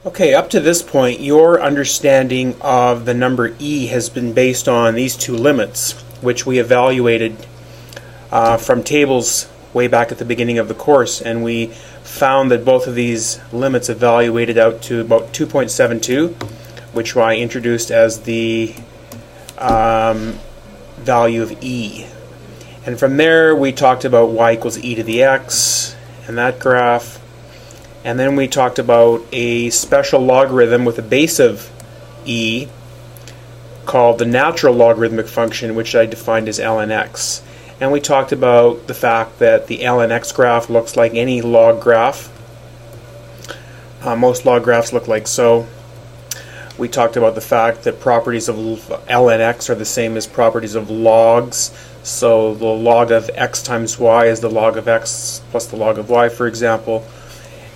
Okay, up to this point, your understanding of the number e has been based on these two limits, which we evaluated from tables way back at the beginning of the course, and we found that both of these limits evaluated out to about 2.72, which I introduced as the value of e. And from there, we talked about y equals e to the x, and that graph. And then we talked about a special logarithm with a base of e called the natural logarithmic function, which I defined as ln x. And we talked about the fact that the ln x graph looks like any log graph. Most log graphs look like so. We talked about the fact that properties of ln x are the same as properties of logs. So the log of x times y is the log of x plus the log of y, for example.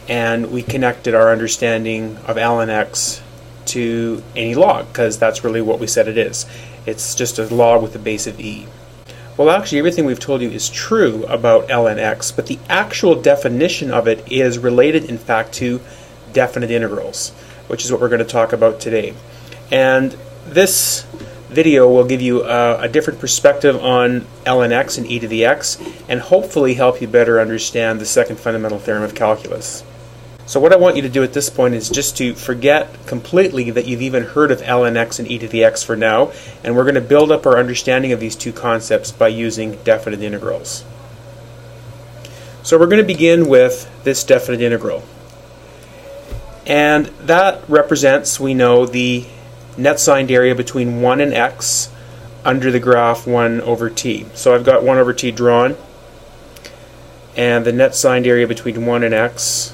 And we connected our understanding of ln x to any log, because that's really what we said it is. It's just a log with a base of e. Well, actually, everything we've told you is true about ln x, but the actual definition of it is related, in fact, to definite integrals, which is what we're going to talk about today. And this video will give you a different perspective on ln x and e to the x, and hopefully help you better understand the second fundamental theorem of calculus. So what I want you to do at this point is just to forget completely that you've even heard of ln x and e to the x for now, and we're going to build up our understanding of these two concepts by using definite integrals. So we're going to begin with this definite integral. And that represents, we know, the net signed area between 1 and x under the graph 1 over t. So I've got 1 over t drawn, and the net signed area between 1 and x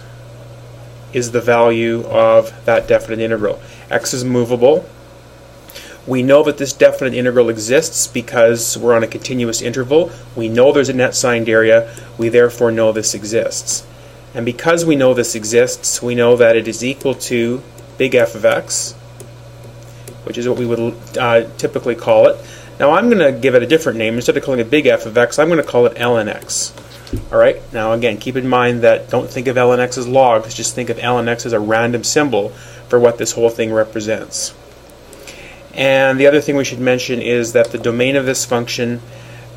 is the value of that definite integral. X is movable. We know that this definite integral exists because we're on a continuous interval. We know there's a net signed area. We therefore know this exists. And because we know this exists, we know that it is equal to big F of x, which is what we would typically call it. Now I'm going to give it a different name. Instead of calling it big F of x, I'm going to call it ln x. Alright, now again, keep in mind that don't think of ln x as logs, just think of ln x as a random symbol for what this whole thing represents. And the other thing we should mention is that the domain of this function,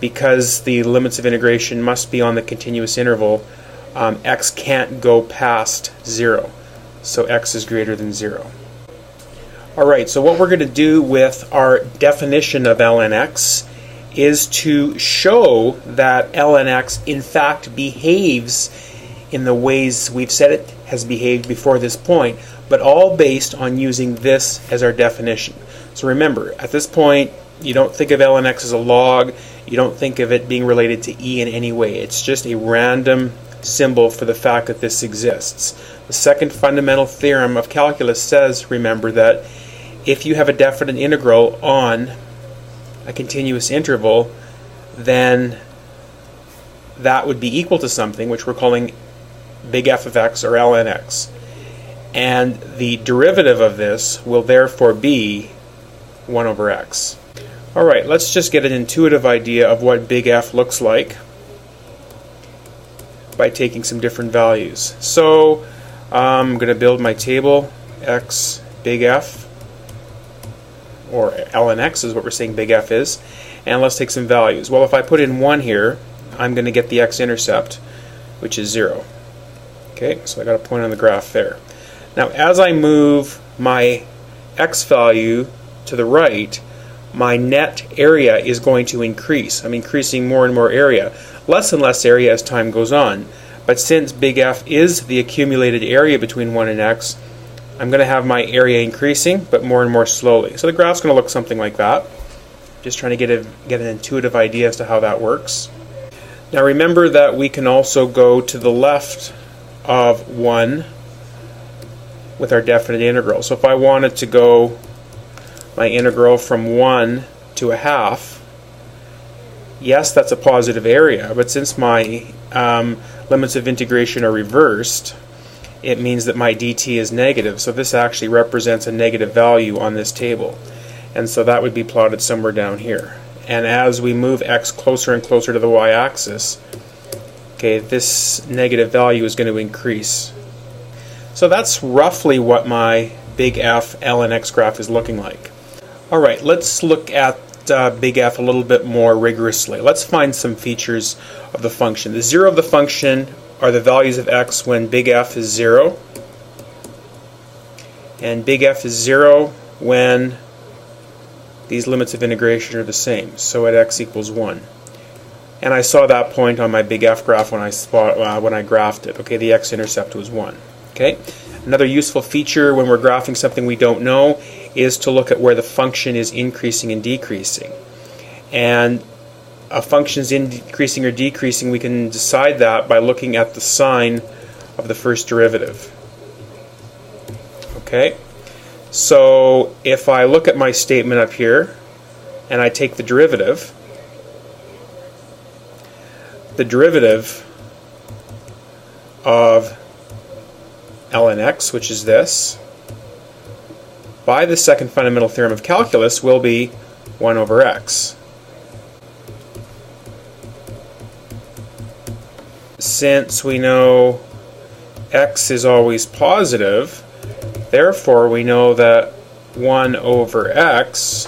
because the limits of integration must be on the continuous interval, x can't go past 0. So x is greater than 0. Alright, so what we're going to do with our definition of ln x is to show that ln x in fact behaves in the ways we've said it has behaved before this point, but all based on using this as our definition. So remember, at this point, you don't think of ln x as a log, you don't think of it being related to e in any way. It's just a random symbol for the fact that this exists. The second fundamental theorem of calculus says, remember, that if you have a definite integral on a continuous interval, then that would be equal to something which we're calling big F of x or ln x. And the derivative of this will therefore be 1 over x. Alright, let's just get an intuitive idea of what big F looks like by taking some different values. So I'm going to build my table x big F, or ln x is what we're saying big F is, and let's take some values. Well, if I put in 1 here, I'm going to get the x-intercept, which is 0. Okay, so I got a point on the graph there. Now, as I move my x value to the right, my net area is going to increase. I'm increasing more and more area, less and less area as time goes on. But since big F is the accumulated area between 1 and x, I'm going to have my area increasing, but more and more slowly. So the graph's going to look something like that. Just trying to get an intuitive idea as to how that works. Now remember that we can also go to the left of 1 with our definite integral. So if I wanted to go my integral from 1 to a half, yes, that's a positive area, but since my limits of integration are reversed, it means that my dt is negative. So this actually represents a negative value on this table. And so that would be plotted somewhere down here. And as we move x closer and closer to the y-axis, okay, this negative value is going to increase. So that's roughly what my big F ln x graph is looking like. Alright, let's look at big F a little bit more rigorously. Let's find some features of the function. The zero of the function are the values of x when big F is 0, and big F is 0 when these limits of integration are the same, so at x equals 1. And I saw that point on my big F graph when I graphed it. Okay, the x-intercept was 1. Okay. Another useful feature when we're graphing something we don't know is to look at where the function is increasing and decreasing. And a function is increasing or decreasing, we can decide that by looking at the sign of the first derivative. Okay. So if I look at my statement up here and I take the derivative of ln x, which is this, by the second fundamental theorem of calculus will be 1 over x. Since we know x is always positive, therefore we know that 1 over x,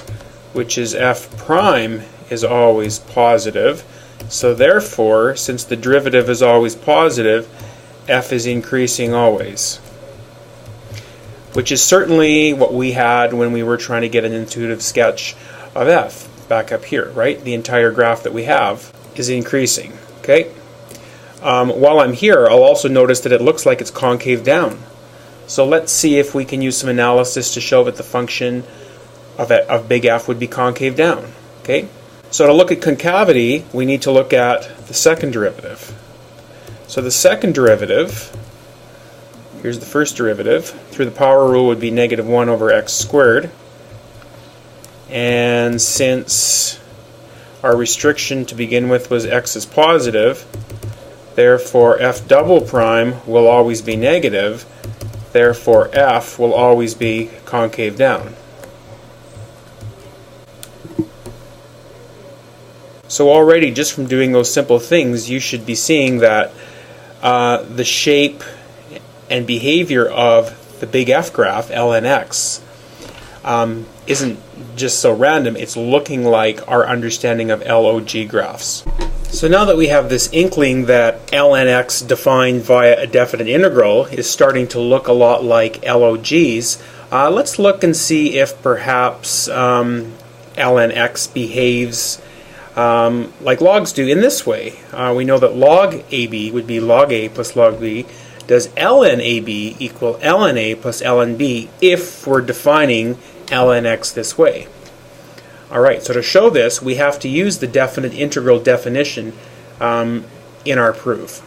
which is f prime, is always positive. So therefore, since the derivative is always positive, f is increasing always. Which is certainly what we had when we were trying to get an intuitive sketch of f back up here, right? The entire graph that we have is increasing. Okay. While I'm here, I'll also notice that it looks like it's concave down. So let's see if we can use some analysis to show that the function of big F would be concave down. Okay. So to look at concavity, we need to look at the second derivative. So the second derivative, here's the first derivative, through the power rule would be negative 1 over x squared. And since our restriction to begin with was x is positive, therefore f double prime will always be negative, therefore f will always be concave down. So already, just from doing those simple things, you should be seeing that the shape and behavior of the big F graph, ln x, isn't just so random, it's looking like our understanding of log graphs. So now that we have this inkling that ln x defined via a definite integral is starting to look a lot like logs, let's look and see if perhaps ln x behaves like logs do in this way. We know that log AB would be log A plus log B. Does ln AB equal ln A plus ln B if we're defining ln x this way? Alright, so to show this, we have to use the definite integral definition in our proof.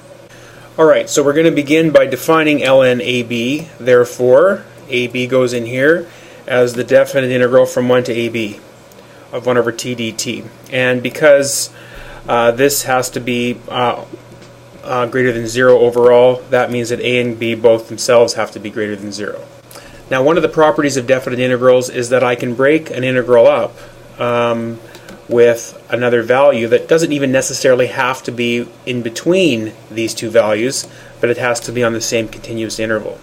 Alright, so we're going to begin by defining ln AB. Therefore, AB goes in here as the definite integral from 1 to AB of 1 over t dt. And because this has to be greater than 0 overall, that means that a and b both themselves have to be greater than 0. Now, one of the properties of definite integrals is that I can break an integral up with another value that doesn't even necessarily have to be in between these two values, but it has to be on the same continuous interval.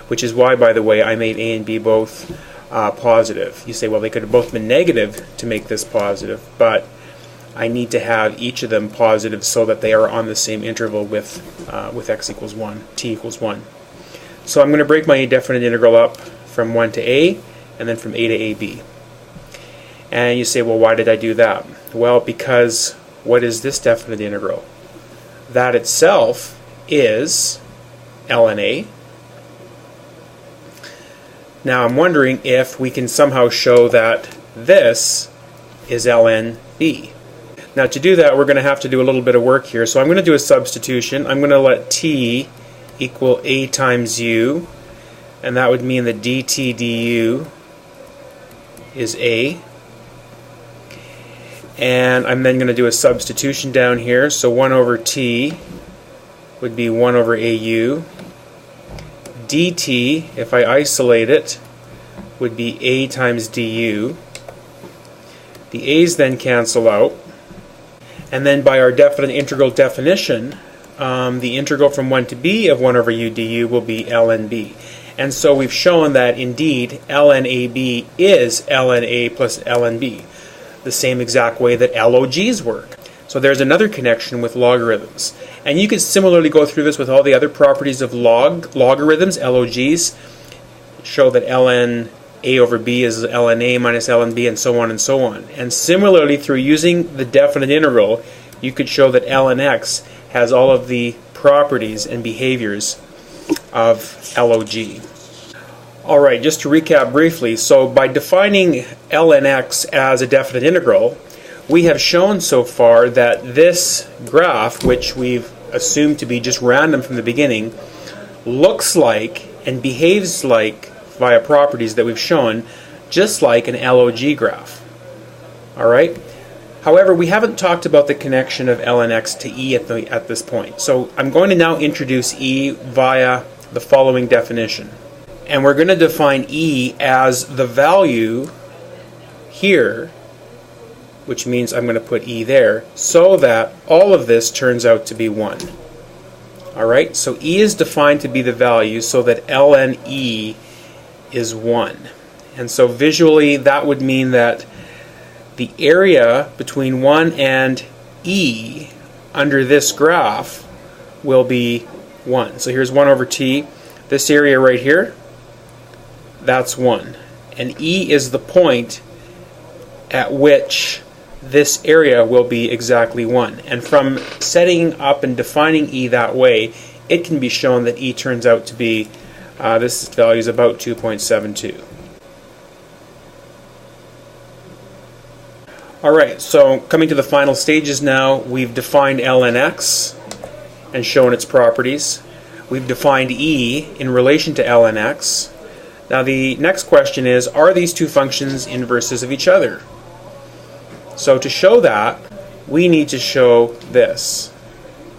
Which is why, by the way, I made a and b both positive. You say, well, they could have both been negative to make this positive, but I need to have each of them positive so that they are on the same interval with x equals 1, t equals 1. So I'm going to break my definite integral up from 1 to a, and then from a to ab. And you say, well, why did I do that? Well, because what is this definite integral? That itself is ln a. Now I'm wondering if we can somehow show that this is ln b. Now to do that, we're going to have to do a little bit of work here. So I'm going to do a substitution. I'm going to let t equal a times u, and that would mean that dt du is a. And I'm then going to do a substitution down here. So 1 over t would be 1 over au. dt, if I isolate it, would be a times du. The a's then cancel out. And then by our definite integral definition, the integral from 1 to b of 1 over u du will be ln b. And so we've shown that indeed ln ab is ln a plus ln b, the same exact way that LOGs work. So there's another connection with logarithms. And you could similarly go through this with all the other properties of logarithms, LOGs, show that ln a over b is ln a minus ln b, and so on and so on. And similarly, through using the definite integral, you could show that ln x has all of the properties and behaviors of log. Alright, just to recap briefly, so by defining ln x as a definite integral, we have shown so far that this graph, which we've assumed to be just random from the beginning, looks like and behaves like, via properties that we've shown, just like an log graph. Alright? However, we haven't talked about the connection of ln x to e at this point. So I'm going to now introduce e via the following definition. And we're going to define e as the value here, which means I'm going to put e there, so that all of this turns out to be 1. Alright, so e is defined to be the value so that ln e is 1. And so visually that would mean that the area between 1 and e under this graph will be 1. So here's 1 over t. This area right here, that's 1. And e is the point at which this area will be exactly 1. And from setting up and defining e that way, it can be shown that e turns out to be, this value is about 2.72. Alright, so coming to the final stages now, we've defined ln x and shown its properties. We've defined e in relation to ln x. Now the next question is, are these two functions inverses of each other? So to show that, we need to show this.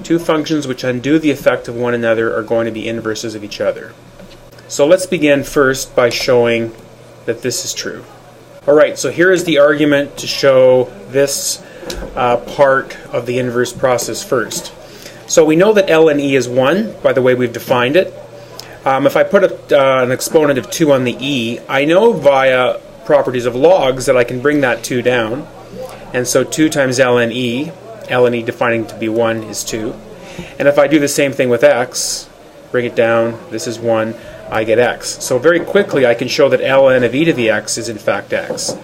Two functions which undo the effect of one another are going to be inverses of each other. So let's begin first by showing that this is true. Alright, so here is the argument to show this part of the inverse process first. So we know that ln e is 1 by the way we've defined it. If I put an exponent of 2 on the e, I know via properties of logs that I can bring that 2 down. And so 2 times ln e defining to be 1 is 2. And if I do the same thing with x, bring it down, this is 1, I get x. So very quickly I can show that ln of e to the x is in fact x.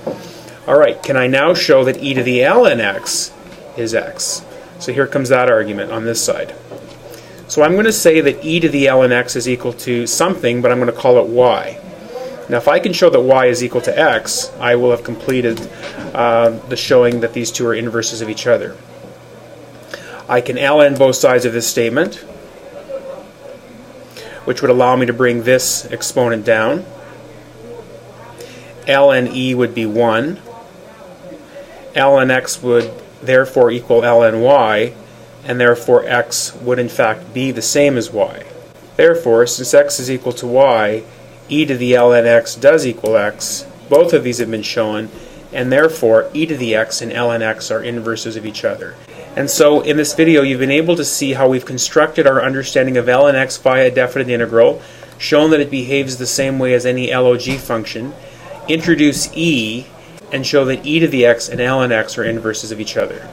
Alright, can I now show that e to the ln x is x? So here comes that argument on this side. So I'm going to say that e to the ln x is equal to something, but I'm going to call it y. Now if I can show that y is equal to x, I will have completed the showing that these two are inverses of each other. I can ln both sides of this statement, which would allow me to bring this exponent down. ln e would be 1. ln x would therefore equal ln y, and therefore x would in fact be the same as y. Therefore, since x is equal to y, e to the ln x does equal x. Both of these have been shown, and therefore e to the x and ln x are inverses of each other. And so in this video you've been able to see how we've constructed our understanding of ln x via a definite integral, shown that it behaves the same way as any log function, introduce e, and show that e to the x and ln x are inverses of each other.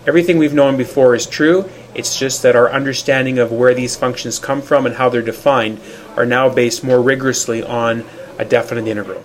Everything we've known before is true, it's just that our understanding of where these functions come from and how they're defined are now based more rigorously on a definite integral.